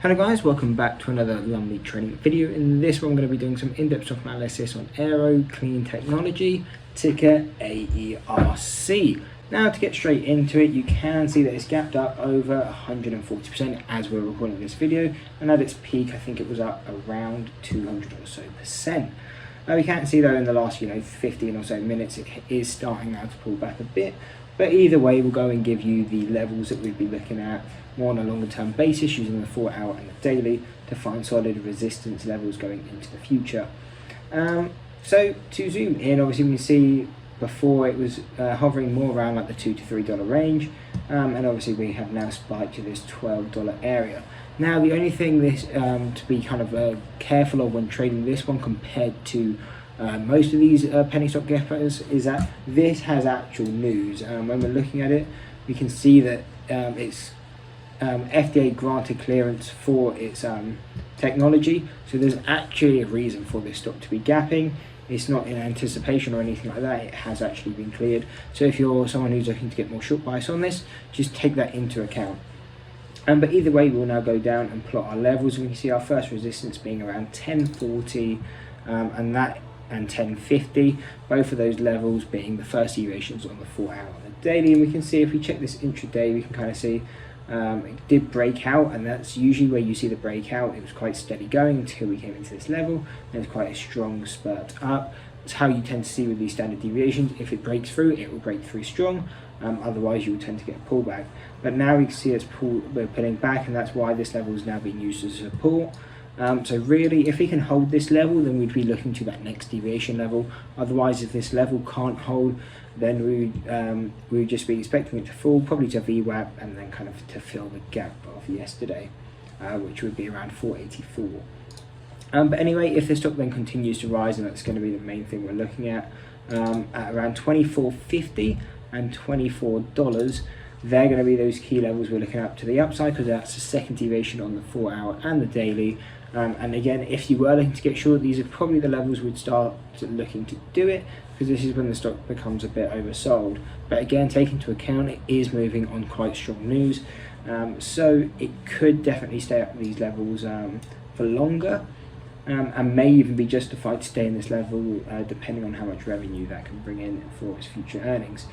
Hello guys, welcome back to another Lumley trading video. In this one I'm going to be doing some in-depth stock analysis on Aeroclean technology, ticker AERC. Now to get straight into it, you can see that it's gapped up over 140% as we're recording this video, and at its peak I think it was up around 200 or so percent. We can see though in the last 15 or so minutes it is starting now to pull back a bit, but either way we'll go and give you the levels that we'd be looking at more on a longer term basis using the 4 hour and the daily to find solid resistance levels going into the future. So to zoom in, obviously we can see before it was hovering more around like the $2 to $3 range, and obviously we have now spiked to this $12 area. Now the only thing this to be kind of careful of when trading this one compared to most of these penny stock gappers is that this has actual news. When we're looking at it, we can see that it's FDA granted clearance for its technology, so there's actually a reason for this stock to be gapping. It's not in anticipation or anything like that, it has actually been cleared. So if you're someone who's looking to get more short bias on this, just take that into account. But either way, we'll now go down and plot our levels. We can see our first resistance being around 1040 and 1050, both of those levels being the first deviations on the 4 hour and the daily. And we can see if we check this intraday, we can kind of see it did break out, and that's usually where you see the breakout. It was quite steady going until we came into this level, and it's quite a strong spurt up. That's how you tend to see with these standard deviations. If it breaks through, it will break through strong, otherwise you will tend to get a pullback. But now we can see we're pulling back, and that's why this level is now being used as support. So really, if we can hold this level, then we'd be looking to that next deviation level. Otherwise, if this level can't hold, then we would just be expecting it to fall, probably to VWAP, and then kind of to fill the gap of yesterday, which would be around 484. But anyway, if this stock then continues to rise, and that's going to be the main thing we're looking at around $24.50 and $24, they're going to be those key levels we're looking up to the upside, because that's the second deviation on the 4 hour and the daily. And again, if you were looking to get short, these are probably the levels we'd start looking to do it, because this is when the stock becomes a bit oversold. But again, take into account it is moving on quite strong news, so it could definitely stay up at these levels for longer, and may even be justified to stay in this level depending on how much revenue that can bring in for its future earnings.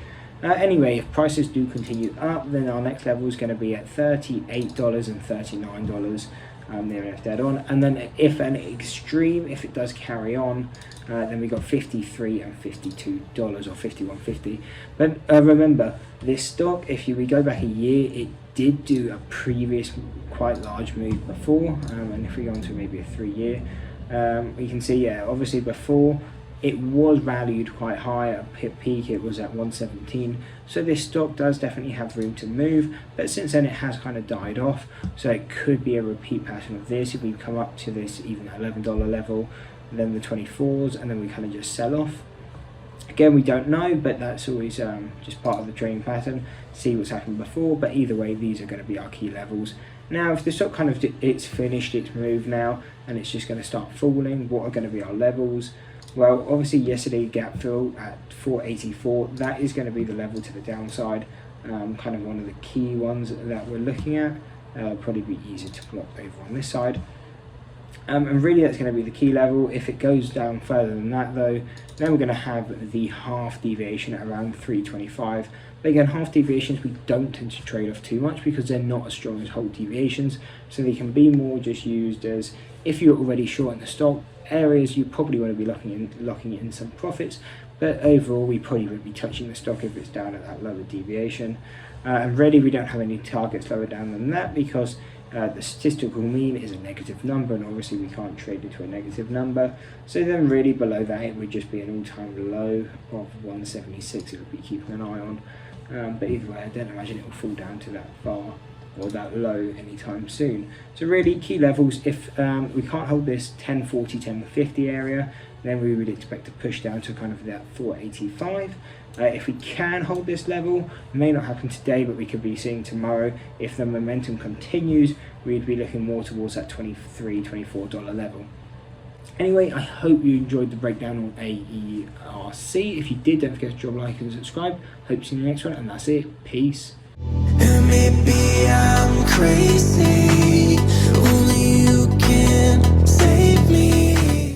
Anyway, if prices do continue up, then our next level is going to be at $38 and $39, near enough dead on. And then if an extreme, if it does carry on, then we got $53 and $52 or $51.50. But remember, this stock, if we go back a year, it did do a previous quite large move before, and if we go on to maybe a 3 year, we can see, yeah, obviously before it was valued quite high. At peak it was at 117, so this stock does definitely have room to move, but since then it has kind of died off, so it could be a repeat pattern of this. If we come up to this even $11 level, then the 24s, and then we kind of just sell off again. We don't know, but that's always just part of the trading pattern, see what's happened before. But either way, these are going to be our key levels. Now if the stock kind of it's finished its move now and it's just going to start falling, what are going to be our levels? Well, obviously yesterday gap fill at 484, that is going to be the level to the downside, kind of one of the key ones that we're looking at. Probably be easier to plot over on this side. And really that's going to be the key level. If it goes down further than that though, then we're going to have the half deviation at around 325. But again, half deviations we don't tend to trade off too much because they're not as strong as whole deviations, so they can be more just used as, if you're already short in the stock, areas you probably want to be locking in some profits. But overall we probably would be touching the stock if it's down at that lower deviation, and really we don't have any targets lower down than that, because the statistical mean is a negative number, and obviously we can't trade into a negative number. So then really below that it would just be an all-time low of 176 it would be keeping an eye on. But either way, I don't imagine it will fall down to that far or that low anytime soon. So really key levels, if we can't hold this 1040, 1050 area, then we would expect to push down to kind of that 485. If we can hold this level, it may not happen today, but we could be seeing tomorrow. If the momentum continues, we'd be looking more towards that $23, $24 level. Anyway, I hope you enjoyed the breakdown on AERC. If you did, don't forget to drop a like and subscribe. Hope to see you in the next one, and that's it. Peace. And maybe I'm crazy.